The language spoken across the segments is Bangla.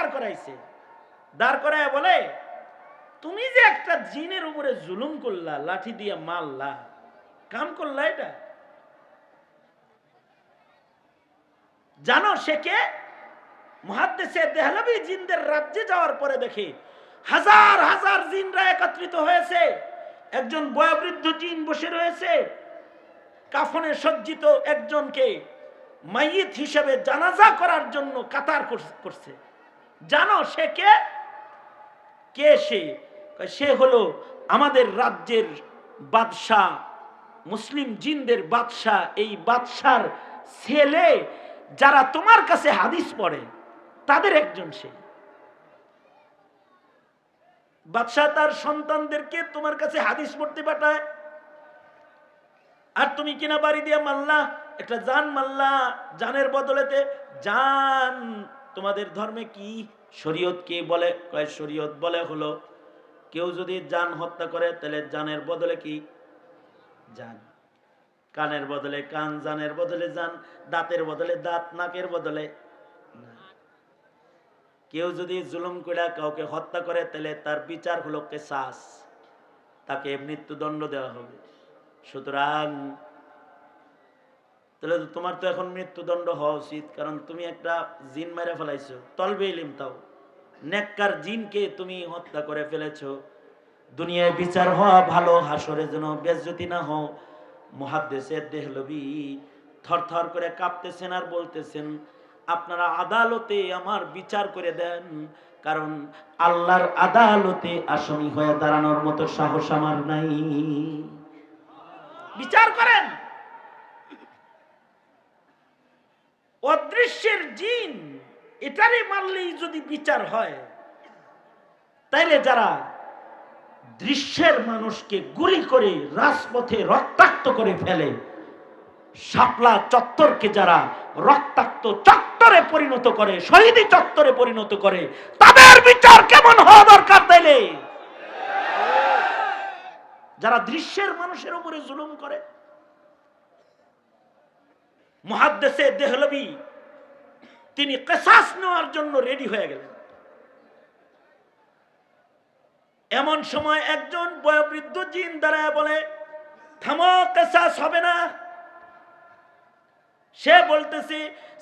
দাঁড় করাইছে, দাঁড় করায় বলে, তুমি যে একটা জিনের উপরে জুলুম করলা, লাঠি দিয়ে মারলা, কাম করলা, এটা জানো সে কে? মুহাদ্দিসে দেহলভী জিনদের রাজ্যে যাওয়ার পরে দেখে হাজার হাজার জিনরা একত্রিত হয়েছে, একজন বয়োবৃদ্ধ জিন বসে রয়েছে, কাফনে সজ্জিত একজনকে মাইয়িত হিসেবে জানাজা করার জন্য কাতার করছে। জানো সে কে? কে সে? সে হলো আমাদের রাজ্যের বাদশাহ, মুসলিম জিনদের বাদশাহ। এই বাদশার ছেলে যারা তোমার কাছে হাদিস পড়ে তাদের একজন সে। বাদশাহ তার সন্তানদেরকে তোমার কাছে হাদিস পড়তে পাঠায়, আর তুমি কিনা বাড়ি দিয়ে মাল্লা, একটা জান মাল্লা, জানের বদলেতে জান। তোমাদের ধর্মে কি শরীয়ত কি বলে? কয় শরীয়ত বলে হলো কেউ যদি জান হত্যা করে তাহলে জানের বদলে কি? জান। কানের বদলে কান, জানের বদলে জান, দাঁতের বদলে দাঁত, নাকের বদলে। কেউ যদি জুলুম করে কাউকে হত্যা করে তাহলে তার বিচার হলো কিসাস, তাকে মৃত্যুদণ্ড দেওয়া হবে। সুতরাং তাহলে তোমার তো এখন মৃত্যুদণ্ড হওয়া উচিত, কারণ তুমি একটা জিন মেরে ফেলাইছো, তলবে ইলম তাও নেককার জিনকে তুমি হত্যা করে ফেলেছো। দুনিয়ায় বিচার হওয়া ভালো, হাসরে যেন বেজ্জতি না হও। মুহাদ্দিসে দেহলভী থরথর করে কাঁপতেছেন আর বলতেছেন, আপনারা আদালতে আমার বিচার করে দেন, কারণ আল্লাহর আদালতে আসামি হয়ে দাঁড়ানোর মতো সাহস আমার নাই। বিচার করেন। অদৃশ্যের জিন এটারে মারলেই যদি বিচার হয়, তাইলে যারা দৃশ্যের মানুষকে গুলি করে রাজপথে রক্তাক্ত করে ফেলে, শাপলা চত্বরকে যারা রক্তাক্ত চত্বরে পরিণত করে, শহীদি চত্বরে পরিণত করে, তাদের বিচার কেমন হওয়া দরকার? তাইলে যারা দৃশ্যের মানুষের উপরে জুলুম করে। মুহাদ্দিসে দেহলভী তিনি কিসাস নেওয়ার জন্য রেডি হয়ে গেলেন। এমন সময় একজন বয়োবৃদ্ধ জিন দাঁড়ায় বলে, থামো, কিসাস হবে না। সে বলতেছে,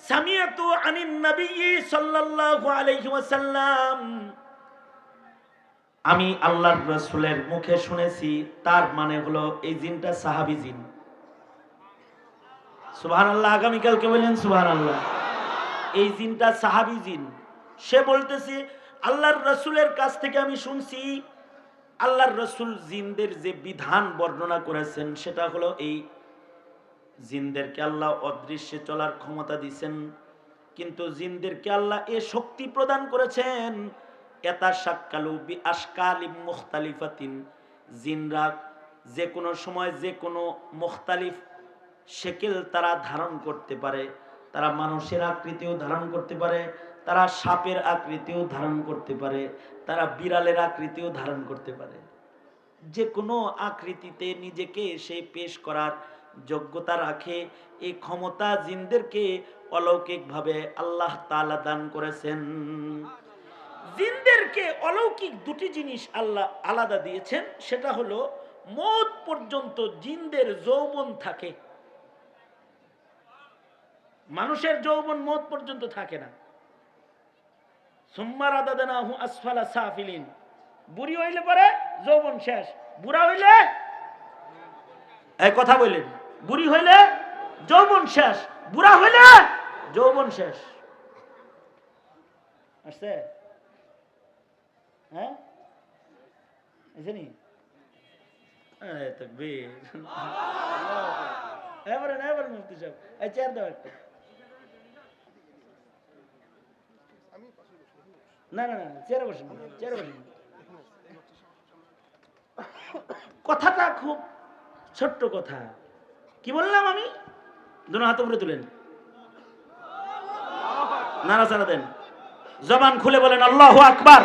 সামিয়াতু আনিন নবী সাল্লাল্লাহু আলাইহি ওয়াসাল্লাম, আমি আল্লাহর রাসূলের মুখে শুনেছি। তার মানে হলো এই জিনটা সাহাবী জিন। সুবহানাল্লাহ, আগামীকালকে বলেন সুবহানাল্লাহ। এই জিনটা সাহাবী জিন। সে বলতেছে, আল্লাহর রাসূলের কাছ থেকে আমি শুনছি, আল্লাহর রাসূল জিনদের যে বিধান বর্ণনা করেছেন সেটা হলো এই, জিনদেরকে আল্লাহ অদৃশ্যে চলার ক্ষমতা দিয়েছেন, কিন্তু জিনদেরকে আল্লাহ এ শক্তি প্রদান করেছেন, ইয়াতাশাক্কালু বিআশকালিম মুখতালিফাতিন, জিনরা যে কোনো সময় যে কোনো মুখতালিফ শেকেল তারা ধারণ করতে পারে। তারা মানুষের আকৃতিও ধারণ করতে পারে, তারা সাপের আকৃতিও ধারণ করতে পারে, তারা বিড়ালের আকৃতিও ধারণ করতে পারে। যে কোনো আকৃতিতে নিজেকে সে পেশ করার যোগ্যতা রাখে। এই ক্ষমতা জিনদেরকে অলৌকিকভাবে আল্লাহ তাআলা দান করেছেন। জিনদেরকে অলৌকিক দুটি জিনিস আল্লাহ আলাদা দিয়েছেন, সেটা হলো মওত পর্যন্ত জিনদের যৌবন থাকে। মানুষের যৌবন মওত পর্যন্ত থাকে না। সুম্মা রাদাদনাহু আসফালা সাফিলিন, বুড়ি হইলে পরে যৌবন শেষ, বুড়া হইলে, এই কথা বললেন, বুড়ি হইলে যৌবন শেষ, বুড়া হইলে যৌবন শেষ। আসছে? হ্যাঁ, এসেনি? তাকবীর। এবারে এবারে মুফতি সাহেব, এই চেয়ার দাও একটা। না না না, চেয়ারে বসেন, চেয়ারে বসেন। কথাটা খুব ছোট্ট কথা। কি বললাম আমি? দুনো হাত উপরে তুলেন, নাড়াচাড়া দেন, জবান খুলে বলেন আল্লাহু আকবার,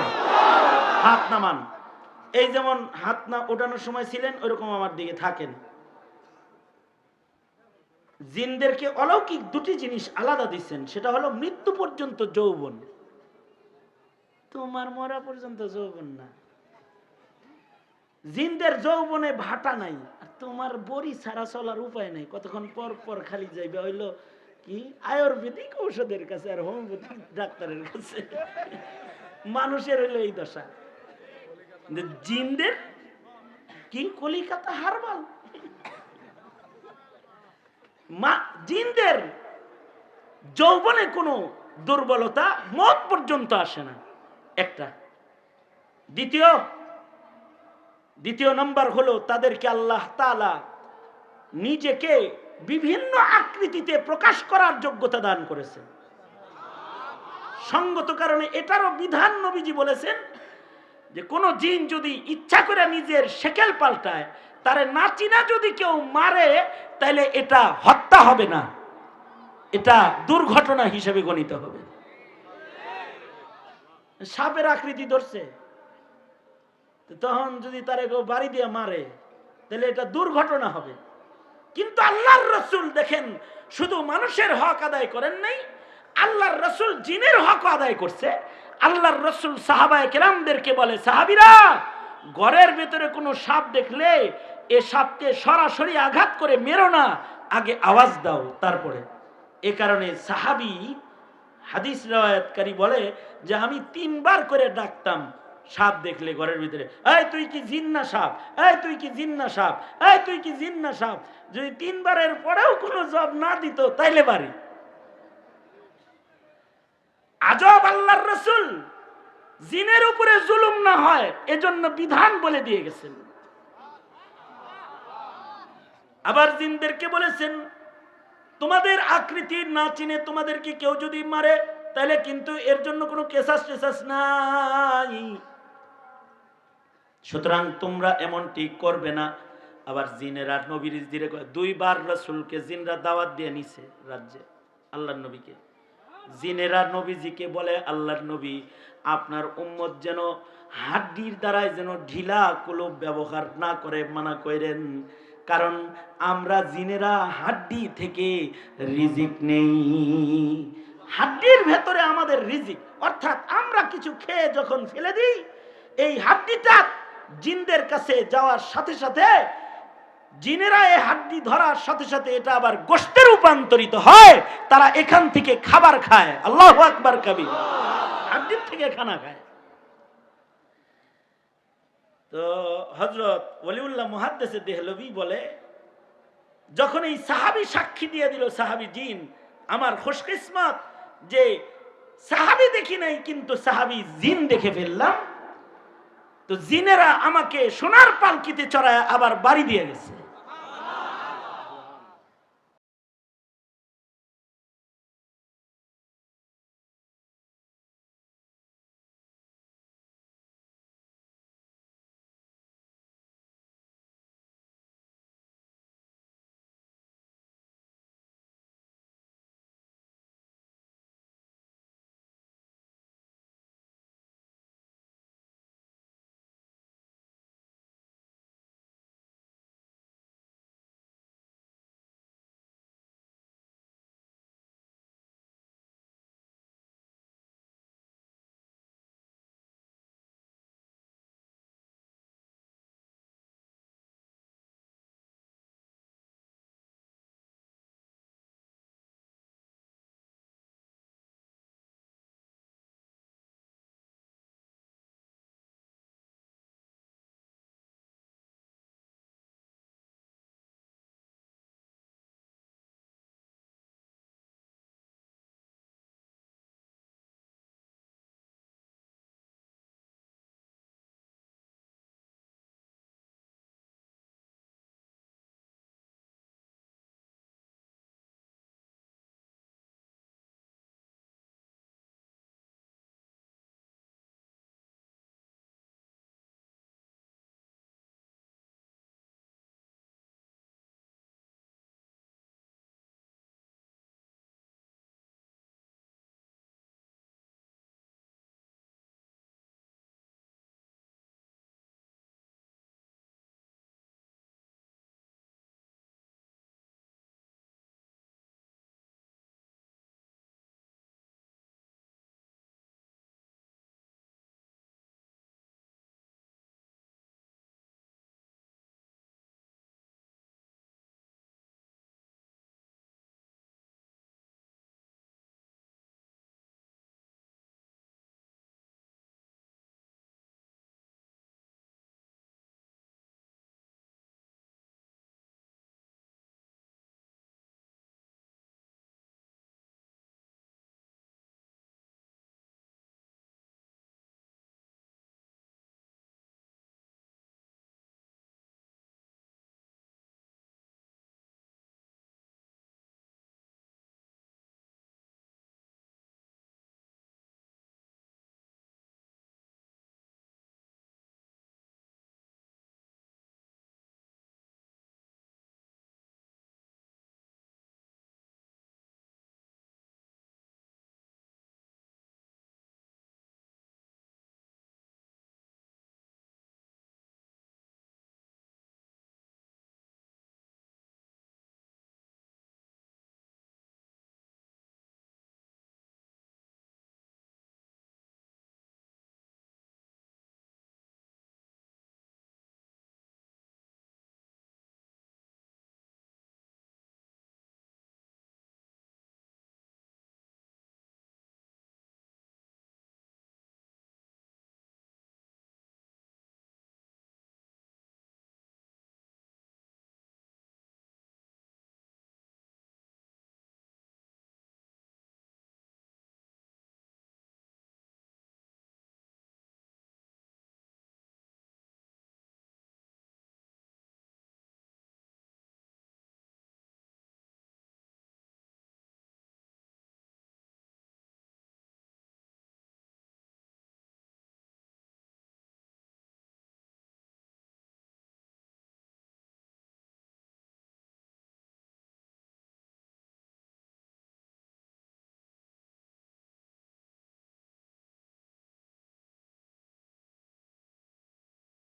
হাত নামান। এই যেমন হাত না ওঠানোর সময় ছিলেন ওইরকম আমার দিকে থাকেন। জিনদেরকে অলৌকিক দুটি জিনিস আলাদা দিচ্ছেন, সেটা হলো মৃত্যু পর্যন্ত যৌবন। তোমার মরা পর্যন্ত যৌবন না, জিনদের যৌবনে ভাটা নাই, আর তোমার বড়ি ছাড়া চলার উপায় নাই, কতক্ষণ পর পর খালি যাইবে হইল কি আয়ুর্বেদিক ঔষধের কাছে আর হোমিওপ্যাথিক ডাক্তারের কাছে। মানুষের হইলো এই দশা, জিনদের কি কলিকাতা হারবাল। জিনদের যৌবনে কোনো দুর্বলতা মত পর্যন্ত আসে না, একটা। দ্বিতীয় নম্বর হলো তাদেরকে আল্লাহ তাআলা নিজেকে বিভিন্ন আকৃতিতে প্রকাশ করার যোগ্যতা দান করেছে। সঙ্গত কারণে এটারও বিধান নবীজি বলেছেন যে কোন জিন যদি ইচ্ছা করে নিজের শেকেল পাল্টায়, তারে না চিনা যদি কেউ মারে, তাহলে এটা হত্যা হবে না, এটা দুর্ঘটনা হিসেবে গণিত হবে। সাপের আকৃতি ধরছে, তখন যদি তারে কেউ বাড়ি দিয়ে মারে, তাহলে এটা দুর্ঘটনা হবে। কিন্তু আল্লাহর রাসূল দেখেন শুধু মানুষের হক আদায় করেন নাই, আল্লাহর রাসূল জিনের হক আদায় করছে। আল্লাহর রাসূল সাহাবায়ে কেরামদেরকে বলে, সাহাবীরা, ঘরের ভেতরে কোনো সাপ দেখলে এ সাপকে সরাসরি আঘাত করে মেরো না, আগে আওয়াজ দাও তারপরে। এ কারণে সাহাবী হাদিস riwayatকারী বলে যে আমি 3 বার করে ডাকতাম সাপ দেখলে ঘরের ভিতরে, এই তুই কি জিন না সাপ, এই তুই কি জিন না সাপ, এই তুই কি জিন না সাপ। যদি 3 বারের পরেও কোনো জবাব না দিত, তাইলে বাড়ি। আজব, আল্লাহর রাসূল জিনের উপরে জুলুম না হয় এজন্য বিধান বলে দিয়ে গেছেন। আবার জিনদেরকে বলেছেন, তোমাদের আকৃতি না চিনে তোমাদেরকে কেউ যদি মারে, তাহলে কিন্তু এর জন্য কোনো কেসাস টেসাস নাই, সুতরাং তোমরা এমনটি করবে না। আবার জিনেরা নবীর দিরে 2 বার রাসূলকে জিনরা দাওয়াত দিয়ে নিছে রাজ্যে, আল্লাহর নবীকে। জিনেরা নবীজিকে বলে, আল্লাহর নবী, আপনার উম্মত যেন হাড্ডির দ্বারাই যেন ঢিলা কলব ব্যবহার না করে মানা করেন, কারণ আমরা জিনেরা হাড্ডি থেকে রিজিক নেই, হাড্ডির ভেতরে আমাদের রিজিক। অর্থাৎ আমরা কিছু খেয়ে যখন ফেলে দিই, এই হাড্ডিটা জিনদের কাছে যাওয়ার সাথে সাথে জিনেরা এই হাড্ডি ধরার সাথে সাথে এটা আবার গোশতে রূপান্তরিত হয়, তারা এখান থেকে খাবার খায়। আল্লাহু আকবার কবির, হাড্ডির থেকে খানা খায়। তো হযরত ওলিউল্লাহ মুহাদ্দিসে দেহলভী বলে, যখন এই সাহাবী সাক্ষী দিয়ে দিল, সাহাবী জিন, আমার খুশকিসমত যে সাহাবী দেখি নাই কিন্তু সাহাবী জিন দেখে ফেললাম। তো জিনেরা আমাকে সোনার পালকিতে চড়ায় আবার বাড়ি দিয়ে গেছে।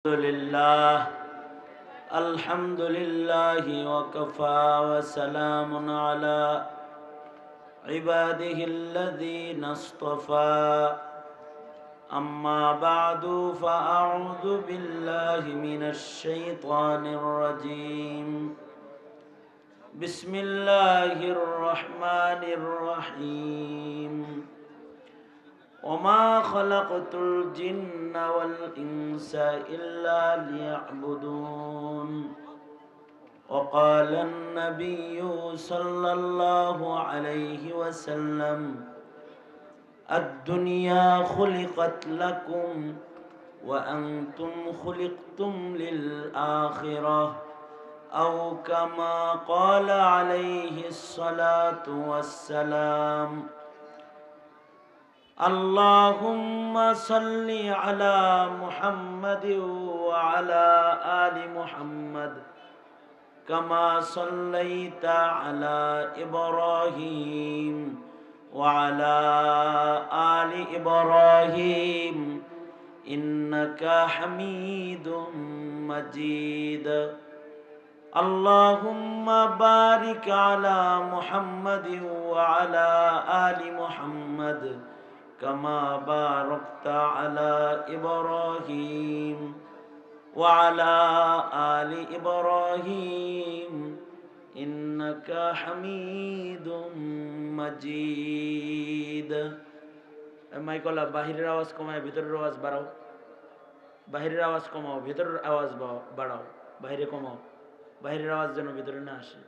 لله الحمد لله وكفى وسلام على عباده الذين اصطفى أما بعد فأعوذ بالله من الشيطان الرجيم بسم الله الرحمن الرحيم وما خلقت الجن والإنس إلا ليعبدون وقال النبي صلى الله عليه وسلم الدنيا خلقت لكم وأنتم خلقتم للآخرة أو كما قال عليه الصلاة والسلام اللهم صل على محمد وعلى آل محمد كما صليت على إبراهيم وعلى آل إبراهيم إنك حميد مجيد اللهم بارك على محمد وعلى آل محمد كما باركت على إبراهيم وعلى آل إبراهيم إنك حميد مجيد মাইকলা বাহিরের আওয়াজ কমায় ভিতরের আওয়াজ বাড়াও বাহিরের আওয়াজ কমাও ভিতরের আওয়াজ বাড়াও বাইরে কমাও বাহিরের আওয়াজ যেন ভিতরে না আসে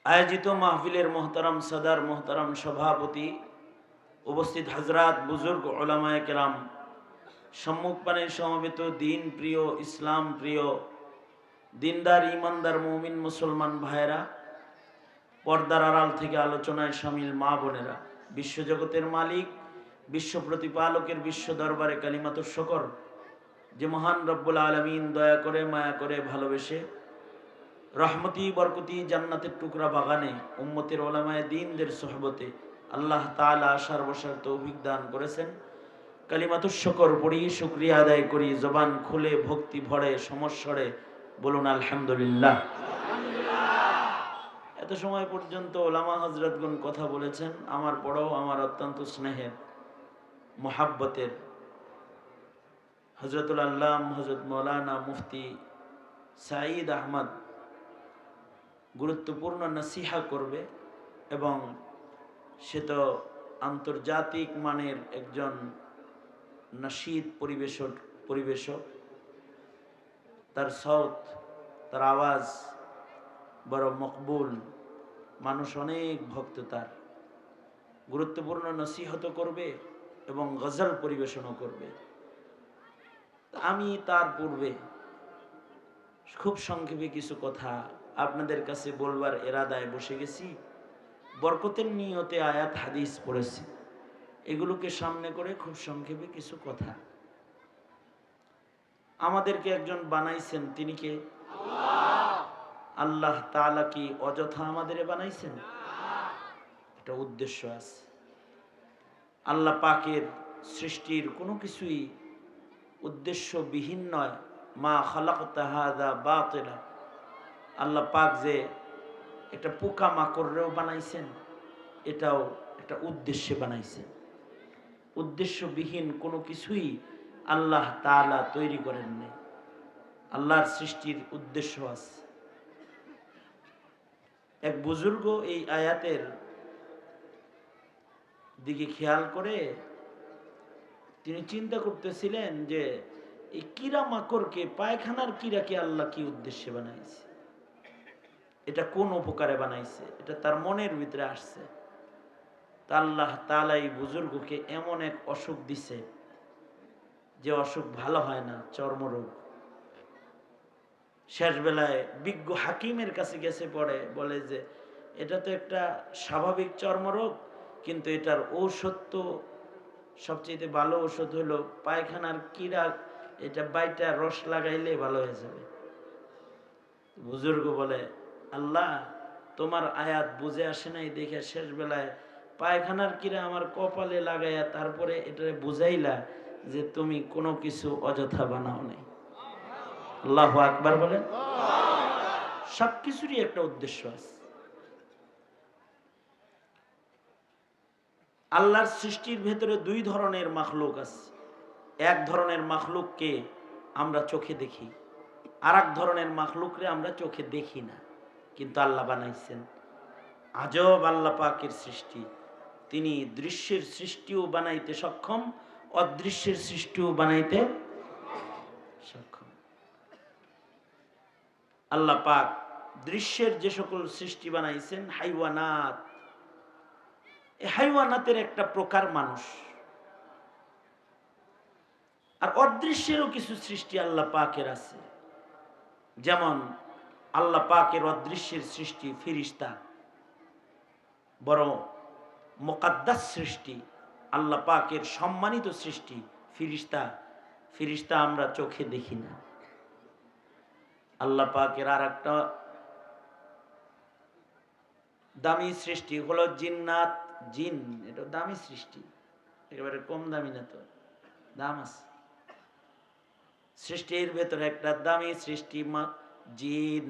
আয়োজিত মাহফিলের মোহতারাম সদার মোহতারাম সভাপতি উপস্থিত হযরত বুজুর্গ উলামায়ে কেরাম সম্মুখপানে সমবেত দিন প্রিয় ইসলাম প্রিয় দিনদার ইমানদার মুমিন মুসলমান ভাইরা পর্দার আড়াল থেকে আলোচনায় শামিল মা বোনেরা বিশ্বজগতের মালিক বিশ্ব প্রতিপালকের বিশ্ব দরবারে কালিমাতুশ শুকর যে মহান রব্বুল আলামিন দয়া করে মায়া করে ভালোবেসে রহমতি বরকতি জান্নাতের টুকরা বাগানে উম্মতের ওলামায়ে দ্বীনদের সোহবতে আল্লাহ তাআলা আসার বসার তৌফিক দান করেছেন কালিমাতুশ শুকর পড়ি শুকরিয়া আদায় করি জবান খুলে ভক্তি ভরে সমস্বরে বলুন আলহামদুলিল্লাহ। এত সময় পর্যন্ত ওলামা হযরতগণ কথা বলেছেন আমার বড় আমার অত্যন্ত স্নেহের মোহাব্বতের হযরতুল আল্লাম হযরত মাওলানা মুফতি সাঈদ আহমদ গুরুত্বপূর্ণ নসিহা করবে এবং সে তো আন্তর্জাতিক মানের একজন নাশীদ পরিবেশক তার সাউথ তার আওয়াজ বড় মকবুল মানুষ অনেক ভক্ত তার গুরুত্বপূর্ণ নসিহত করবে এবং গজল পরিবেশনও করবে আমি তার পূর্বে খুব সংক্ষেপে কিছু কথা আপনাদের কাছে বলবার এরাদায় বসে গেছি বরকতের নিয়তে আয়াত হাদিস পড়েছি এগুলোকে সামনে করে খুব সংক্ষেপে কিছু কথা আমাদেরকে একজন বানাইছেন তিনি কে আল্লাহ তাআলা কি অযথা আমাদের বানাইছেন একটা উদ্দেশ্য আছে আল্লাহ পাকের সৃষ্টির কোনো কিছুই উদ্দেশ্যবিহীন নয় মা খালাকতা হাযা বাতিলা আল্লাহ পাক যে একটা পোকা মাকড়রেও বানাইছেন এটাও একটা উদ্দেশ্যে বানাইছেন উদ্দেশ্যবিহীন কোনো কিছুই আল্লাহ তাআলা তৈরি করেন নাই আল্লাহর সৃষ্টির উদ্দেশ্য আছে এক বুজুর্গ এই আয়াতের দিকে খেয়াল করে তিনি চিন্তা করতেছিলেন যে এই কিরা মাকড়কে পায়খানার কিরাকে আল্লাহ কি উদ্দেশ্যে বানাইছে এটা কোন উপকারে বানাইছে এটা তার মনের ভিতরে আসছে তা আল্লাহ তাআলা এই বুজুর্গকে এমন এক অসুখ দিছে যে অসুখ ভালো হয় না চর্মরোগ শেষ বেলায় বিজ্ঞ হাকিমের কাছে গেছে পড়ে বলে যে এটা তো একটা স্বাভাবিক চর্মরোগ কিন্তু এটার ঔষধ তো সবচেয়ে ভালো ঔষধ হলো পায়খানার কিরা এটা বাইটা রস লাগাইলে ভালো হয়ে যাবে বুজুর্গ বলে আল্লাহ তোমার আয়াত বুঝে আসে নাই দেখে শেষ বেলায় পায়খানার কিরা আমার কপালে লাগাইয়া তারপরে এটা বুঝাইলা যে তুমি কোনো কিছু অযথা বানাও নাই। আল্লাহু আকবার বলেন। সবকিছুরই একটা উদ্দেশ্য আছে। আল্লাহর সৃষ্টির ভেতরে দুই ধরনের মাখলুক আছে। এক ধরনের মাখলুককে আমরা চোখে দেখি, আর এক ধরনের মাখলুকরে আমরা চোখে দেখি না, কিন্তু আল্লাহ বানাইছেন। আজব আল্লাহ পাকের সৃষ্টি। তিনি দৃশ্যের সৃষ্টিও বানাইতে সক্ষম, অদৃশ্যের সৃষ্টিও বানাইতে সক্ষম। আল্লাহ পাক দৃশ্যের যে সকল সৃষ্টি বানাইছেন, হাইওয়ানাত, এই হাইওয়ানাতের একটা প্রকার মানুষ। আর অদৃশ্যেরও কিছু সৃষ্টি আল্লাহ পাকের আছে। যেমন আল্লাহ পাকের অদৃশ্যের সৃষ্টি ফিরিস্তা, বড় মুকাদ্দাস সৃষ্টি, আল্লাহ পাকের সম্মানিত সৃষ্টি ফিরিস্তা। ফিরিস্তা আমরা চোখে দেখি না। আল্লাহ পাকের আর একটা দামি সৃষ্টি হলো জিন্নাত। জিন এটা দামি সৃষ্টি, একেবারে কম দামি না, তো দাম আছে। সৃষ্টির ভেতরে একটা দামি সৃষ্টি জিন,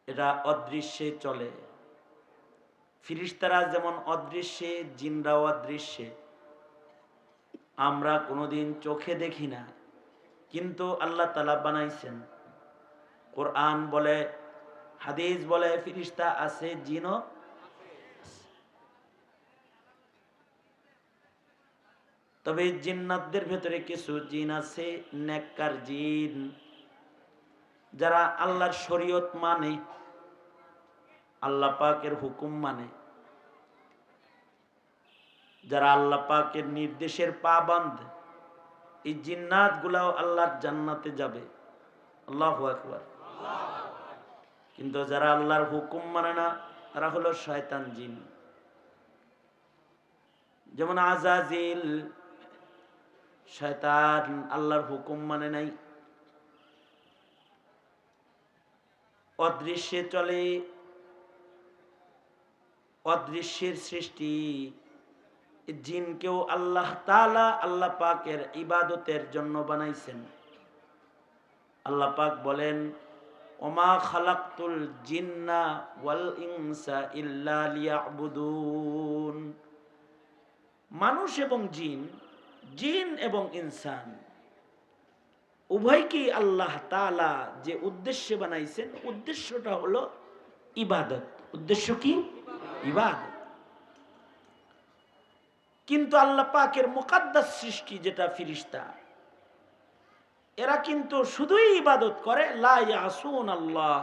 এটা অদৃশ্যে চলে। ফিরিস্তারা যেমন অদৃশ্যে, জিনরাও অদৃশ্যে। আমরা কোনোদিন চোখে দেখি না, কিন্তু আল্লাহ তাআলা বানাইছেন। কোরআন বলে, হাদিস বলে ফিরিস্তা আছে, জিনও। তবে জিন্নাতদের ভেতরে কিছু জিন আছে নেককার জিন, যারা আল্লাহর শরীয়ত মানে, আল্লাহ পাকের হুকুম মানে, যারা আল্লাহ পাকের নির্দেশের পাবন্দ। এই জিন্নাত গুলাও আল্লাহর জান্নাতে যাবে। আল্লাহু আকবার। কিন্তু যারা আল্লাহর হুকুম মানে না, তারা হলো শয়তান জিন। যেমন আজাজিল, শয়তান, আল্লাহর হুকুম মানে নাই, অদৃশ্যে চলে, অদৃশ্যের সৃষ্টি। জিনকেও আল্লাহ তাআলা আল্লাহ পাকের ইবাদতের জন্য বানাইছেন। আল্লাহ পাক বলেন, ওমা খালাকতুল জিন্না ওয়াল ইনসা ইল্লা লিয়াবুদুন। মানুষ এবং জিন, জিন এবং ইনসান উভয়কেই আল্লাহ তাআলা যে উদ্দেশ্যে বানাইছেন, উদ্দেশ্যটা হলো ইবাদত। উদ্দেশ্য কি? ইবাদত। কিন্তু আল্লাহ পাকের মুকাদ্দাস সৃষ্টি যেটা ফিরিস্তা, এরা কিন্তু শুধুই ইবাদত করে, লা ইয়াসুন আল্লাহ।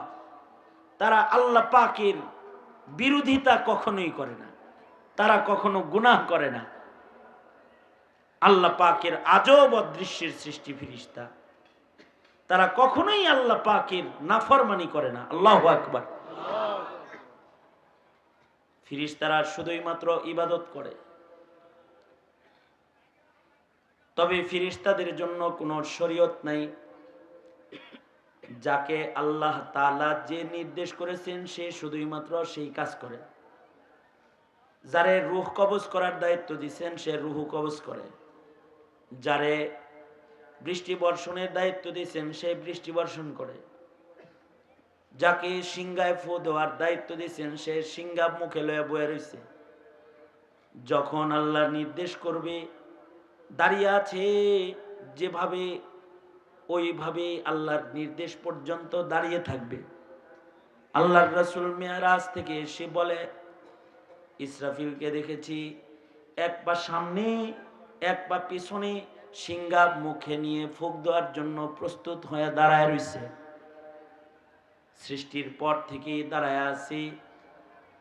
তারা আল্লাহ পাকের বিরোধিতা কখনোই করে না, তারা কখনো গুনাহ করে না। আল্লাহ পাকের আজব অদৃশ্যের সৃষ্টি ফিরিস্তা, তারা কখনোই আল্লাহ পাকের নাফরমানি করে না। আল্লাহু আকবার। ফিরিস্তারা শুধুই মাত্র ইবাদত করে। তবে ফিরিস্তাদের জন্য কোনো শরীয়ত নাই। যাকে আল্লাহ তাআলা যে নির্দেশ করেছেন, সে শুধুই মাত্র সেই কাজ করে। যারে রূহ কবজ করার দায়িত্ব দিয়েছেন, সে রূহ কবজ করে। যারে বৃষ্টি বর্ষণের দায়িত্ব দিয়েছেন, সে বৃষ্টি বর্ষণ করে। যাকে সিংহায় ফু দেওয়ার দায়িত্ব দিয়েছেন, সে সিংহা মুখে লয়ে বয়ে রয়েছে। যখন আল্লাহ নির্দেশ করবে, দাঁড়িয়ে আছে যেভাবে, ওইভাবে আল্লাহর নির্দেশ পর্যন্ত দাঁড়িয়ে থাকবে। আল্লাহর রাসূল মেরাজ থেকে এসে বলে, ইসরাফিলকে দেখেছি এক পা সামনে এক পা পিছনে সিংহা মুখে নিয়ে ফুঁক দেওয়ার জন্য প্রস্তুত হয়ে দাঁড়ায় রয়েছে। সৃষ্টির পর থেকে দাঁড়ায় আছে,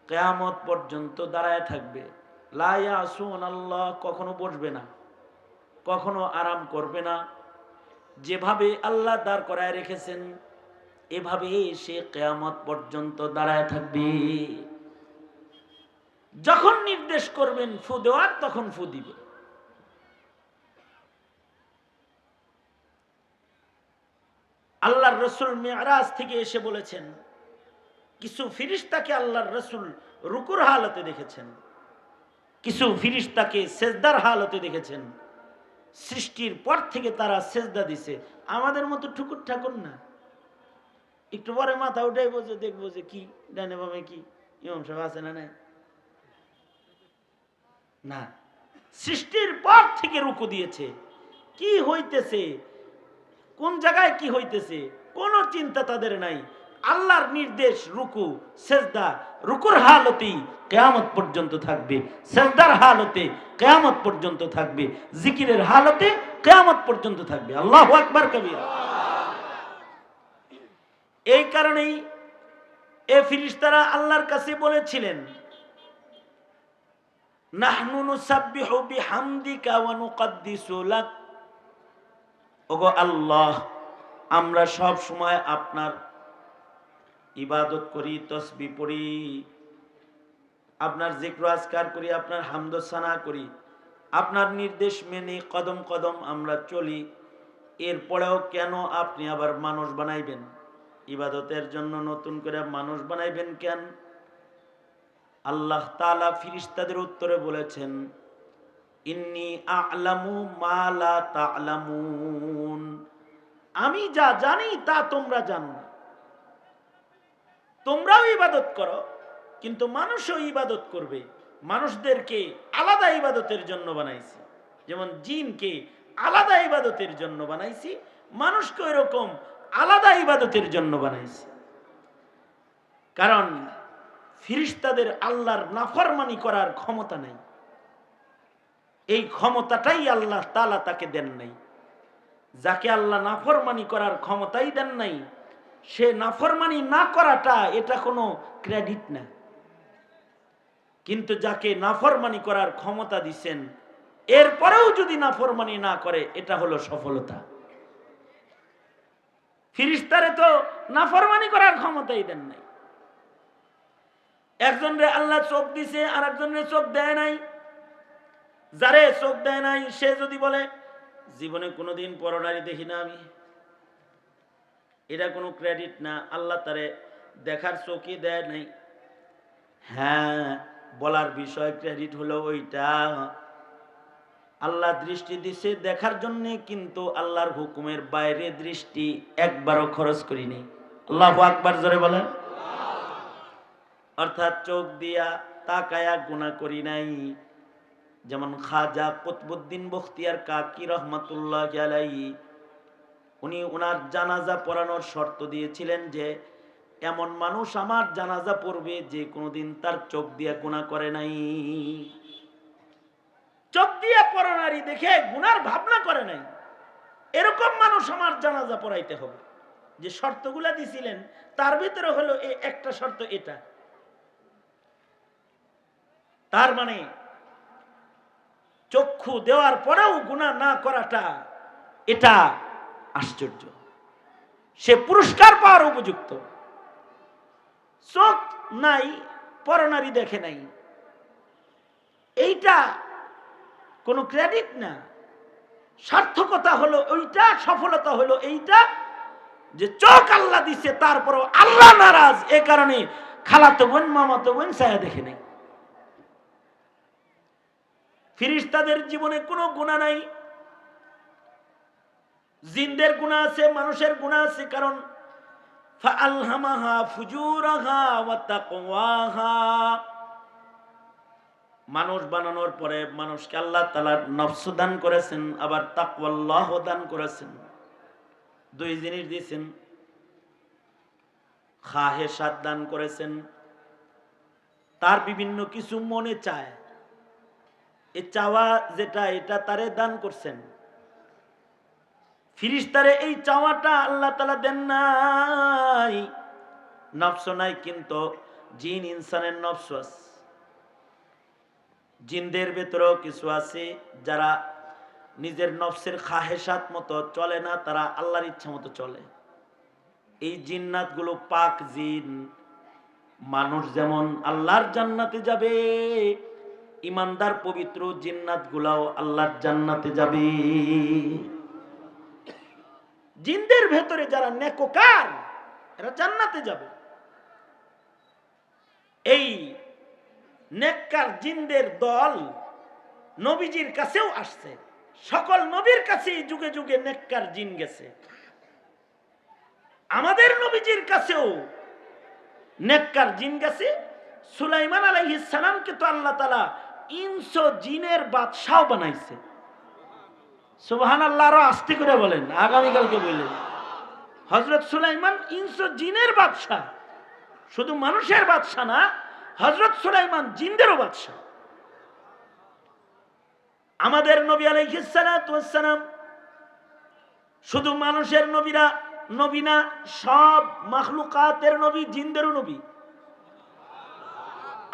কিয়ামত পর্যন্ত দাঁড়ায় থাকবে। লা ইয়াসুন আল্লাহ, কখনো বসবে না, কখনো আরাম করবে না। যেভাবে আল্লাহ দাঁড় করায় রেখেছেন, এভাবে সে কিয়ামত পর্যন্ত দাঁড়ায় থাকবে। যখন নির্দেশ করবেন ফু দেওয়ার, তখন ফু দিবে। আল্লাহর রাসূল মিরাজ থেকে এসে বলেছেন, কিছু ফিরিস্তাকে আল্লাহর রাসূল রুকুর হালতে দেখেছেন, কিছু ফিরিস্তাকে সেজদার হালতে দেখেছেন। সৃষ্টির পর থেকে তারা সেজদা দিছে, আমাদের মতো ঠুকুর ঠাকুর না। একটু পরে মাথা উঠাই বসে দেখবো যে কি ডানে বামে কি ইমাম সাহেব আছে না নাই। না, সৃষ্টির পর থেকে রুকু দিয়েছে। কি হইতেছে, কোন জায়গায় কি হইতেছে কোনো চিন্তা তাদের নাই। আল্লাহর নির্দেশ রুকু সেজদা, রুকুর হালতেই কিয়ামত পর্যন্ত থাকবে, সেজদার হালতে কিয়ামত পর্যন্ত থাকবে, জিকিরের হালতে কিয়ামত পর্যন্ত থাকবে। আল্লাহু আকবার কবীরা। এই কারণেই এ ফেরেশতারা আল্লাহর কাছে বলেছিলেন, নাহনু নুসাব্বিহু বিহামদিকা ওয়া নুকদ্দিসু লাক। ওগো আল্লাহ, আমরা সব সময় আপনার ইবাদত করি, তসবিহ পড়ি, আপনার জিক্র আজকার করি, আপনার হামদ সানা করি, আপনার নির্দেশ মেনে কদম কদম আমরা চলি। এরপরেও কেন আপনি আবার মানুষ বানাইবেন? ইবাদতের জন্য নতুন করে মানুষ বানাইবেন কেন? আল্লাহ তাআলা ফেরেশতাদের উত্তরে বলেছেন, ইন্নী আ'লামু মা লা তা'লামুন। আমি যা জানি তা তোমরা জানো না। তোমরাও ইবাদত করো, কিন্তু মানুষও ইবাদত করবে। মানুষদেরকে আলাদা ইবাদতের জন্য বানাইছি, যেমন জিনকে আলাদা ইবাদতের জন্য বানাইছি, মানুষকে এরকম আলাদা ইবাদতের জন্য বানাইছি। কারণ ফেরেশতাদের আল্লাহর নাফরমানি করার ক্ষমতা নাই। এই ক্ষমতাটাই আল্লাহ তাআলা তাকে দেন নাই। যাকে আল্লাহ নাফরমানি করার ক্ষমতাই দেন নাই, সে নাফরমানি না করাটা এটা কোনো ক্রেডিট না। কিন্তু যাকে নাফরমানি করার ক্ষমতা দিচ্ছেন, এরপরেও যদি নাফরমানি না করে, এটা হলো সফলতা। ফেরেশতারে তো নাফরমানি করার ক্ষমতাই দেন নাই। একজনরে আল্লাহ চোখ দিছে, আর একজনরে চোখ দেয় নাই। যারে চোখ দেয় নাই সে যদি বলে জীবনে কোনোদিন পরনারী দেখি না আমি, এটা কোনো ক্রেডিট না। আল্লাহ তারে দেখার চোখই দেয় নাই। হ্যাঁ, বলার বিষয় ক্রেডিট হলো ওইটা। আল্লাহ দৃষ্টি দিছে দেখার জন্য, কিন্তু আল্লাহর হুকুমের বাইরে দৃষ্টি একবারও খরচ করিনি। আল্লাহু আকবার জোরে বলেন। অর্থাৎ চোখ দিয়া তাকায়া গুনাহ করি নাই। যেমন খাজা কুতবুদ্দিন বখতিয়ার কাকি রহমাতুল্লাহি আলাইহি, উনি ওনার জানাজা পড়ানোর শর্ত দিয়েছিলেন যে এমন মানুষ আমার জানাজা পড়বে যে কোনোদিন তার চোখ দিয়ে গুনাহ করে নাই, চোখ দিয়ে পরনারী দেখে গুনার ভাবনা করে নাই, এরকম মানুষ আমার জানাজা পড়াইতে হবে। যে শর্তগুলা দিছিলেন তার ভিতরে হলো একটা শর্ত এটা। তার মানে চক্ষু দেওয়ার পরেও গুনাহ না করাটা এটা আশ্চর্য। সে পুরস্কার পাওয়ার উপযুক্ত। চোখ নাই, পরনারী দেখে নাই, এইটা কোনো ক্রেডিট না। সার্থকতা হলো ওইটা, সফলতা হলো এইটা যে চোখ আল্লাহ দিছে, তারপরও আল্লাহ নারাজ। এ কারণে খালাতো বোন মামাতো বোন ছায়া দেখে নাই। ফেরেশতাদের জীবনে কোনো গুনাহ নাই। জিনদের গুনাহ আছে, মানুষের গুনাহ আছে। কারণ ফাআলহামাহা ফুজুরাহা ওয়া তাকওয়াহা। মানুষ বানানোর পরে মানুষকে আল্লাহ তাআলা নফস দান করেছেন, আবার তাকওয়াল্লাহ দান করেছেন। দুই জিনিস দিয়েছেন। খাহেসাত দান করেছেন, তার বিভিন্ন কিছু মনে চায়, এই চাওয়া যেটা এটা তারে দান করছেন। ফেরেশতারে এই চাওয়াটা আল্লাহ তাআলা দেন নাই। নফস নাই, কিন্তু জিন ইনসানের নফস আছে। জিনদের ভেতরেও কিছু আছে যারা নিজের নফসের খাহেসাত মতো চলে না, তারা আল্লাহর ইচ্ছা মতো চলে। এই জিন্নাত গুলো পাক জিন। মানুষ যেমন আল্লাহর জান্নাতে যাবে, ইমানদার পবিত্র জিন্নাত গুলাও আল্লাহর জান্নাতে যাবে। জিনদের ভেতরে যারা নেককার, এরা জান্নাতে যাবে। এই নেককার জিনদের দল নবীজির কাছেও আসছে। সকল নবীর কাছেই যুগে যুগে নেককার জিন গেছে। আমাদের নবীজির কাছেও নেককার জিন গেছে। সুলাইমান আলাইহিস সালামকে তো আল্লাহ তাআলা ইনস ও জিনের বাদশাহ বানাইছে। সুবহানাল্লাহ, আরো আস্তে করে বলেন, আগামীকালকে বললেন। হযরত সুলাইমান ইনস ও জিনের বাদশাহ, শুধু মানুষের বাদশাহ না, হযরত সুলাইমান জিনদেরও বাদশাহ। আমাদের নবী আলাইহিস সালাতু ওয়াস সালাম শুধু মানুষের নবী না, সব মাখলুকাতের নবী, জিনদেরও নবী।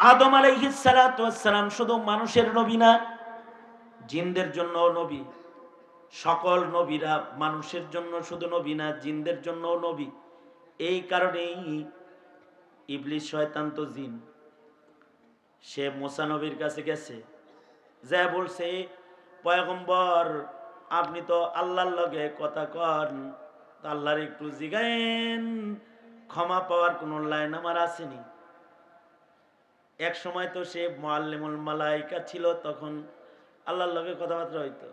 আদম আলাইহিস সালাতু ওয়াস সালাম শুধু মানুষের নবী না, জিনদের জন্য নবী। সকল নবীরা মানুষের জন্য শুধু নবী না, জিনদের জন্য নবী। এই কারণেই ইবলিস শয়তান তো জিন, সে মুসা নবীর কাছে গেছে, যা বলছে, পয়গম্বর আপনি তো আল্লাহর লগে কথা কন, আল্লাহর একটু জিগায়েন, ক্ষমা পাওয়ার কোন লাইন আমার আসেনি। এক সময় তো সে মুআল্লিমুল মালাইকা ছিল, তখন আল্লাহর লগে কথাবার্তা হইতো।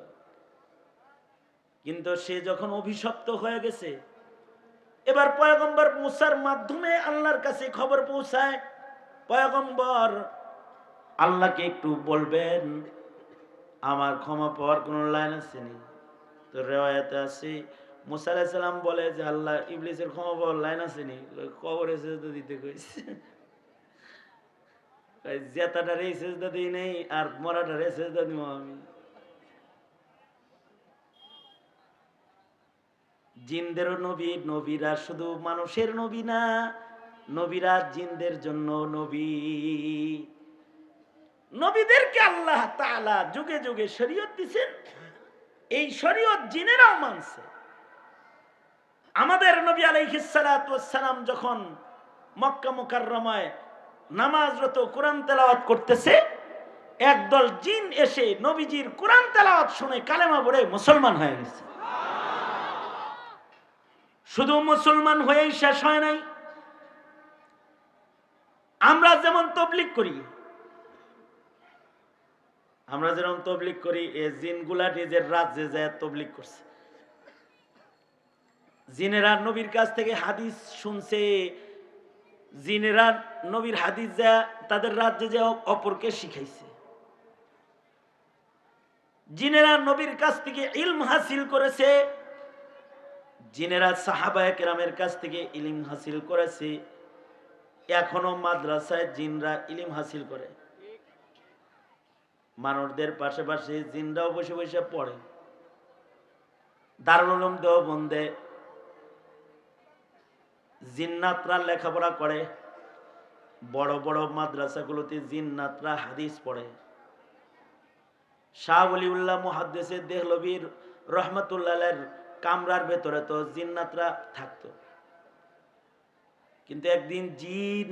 কিন্তু সে যখন অভিশপ্ত হয়ে গেছে, এবার পয়গম্বর মুসার মাধ্যমে আল্লাহর কাছে খবর পৌঁছায়, পয়গম্বর আল্লাহকে একটু বলবেন আমার ক্ষমা পাওয়ার কোন লাইন আসেনি। তো রিওয়ায়াতে আছে মুসা আলাইহিস সালাম বলে যে আল্লাহ ইবলিসের ক্ষমা পাওয়ার লাইন আসেনি, কবরে সিজদা দিতে কইছে। জেতাটারে সিজদা দিই নেই, আর মরাটারে সিজদা দিব আমি। জিনদেরও নবী, নবীরা শুধু মানুষের নবী না, নবীরা জিনদের জন্য নবী। নবীদেরকে আল্লাহ তাআলা যুগে যুগে শরীয়ত দিয়েছেন, এই শরীয়ত জিনেরাও মানছে। আমাদের নবী আলাইহিস সালাতু ওয়াস সালাম যখন মক্কা মুকাররমায় নামাজরত কোরআন তেলাওয়াত করতেছে, একদল জিন এসে নবীজির কোরআন তেলাওয়াত শুনে কালেমা পড়ে মুসলমান হয়ে গেছে। শুধু মুসলমান হয়েই শেষ হয় নাই। আমরা যেমন তবলিগ করি, এই জিনগুলা নিজের রাজ্যে যায় তবলিগ করছে। জিনেরা নবীর কাছ থেকে হাদিস শুনছে, জিনেরা নবীর হাদিস যা তাদের রাজ্যে যা অপরকে শিখাইছে। জিনেরা নবীর কাছ থেকে ইলম হাসিল করেছে, জিনেরা সাহাবায়ে কেরামের কাছ থেকে ইলম হাসিল করেছে। এখনো মাদ্রাসায় জিনরা ইলম হাসিল করে, মানুষদের পাশাপাশি জিনরাও বসে বসে পড়ে। দারুল উলুম দেওবন্দে জিন্নাতরা লেখাপড়া করে, বড় বড় মাদ্রাসাগুলোতে জিন্নাতরা হাদিস পড়ে। শাহ ওলিউল্লাহ মুহাদ্দিসে দেহলভী রহমাতুল্লাহ আলাইহির কামরার ভেতরে তো জিন্নাতরা থাকতো। কিন্তু একদিন জিন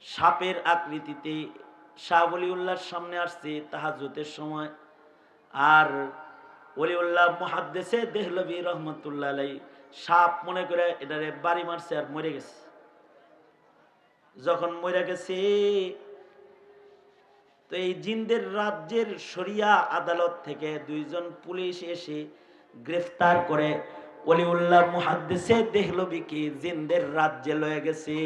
সাপের আকৃতিতে শাহ ওলিউল্লাহর সামনে আসছে তাহাজ্জুদের সময়, আর ওলিউল্লাহ মুহাদ্দিসে দেহলভী রহমাতুল্লাহ আলাইহি সাপ মনে করে এটারে বাড়ি মারছে আর মরে গেছে। যখন মরে গেছে, তো এই জিনদের রাজ্যের শরিয়া আদালত থেকে দুইজন পুলিশ এসে গ্রেফতার করে ওলিউল্লাহ মুহাদ্দিসে দেহলভীকে জিনদের রাজ্যে লয়ে গেছে।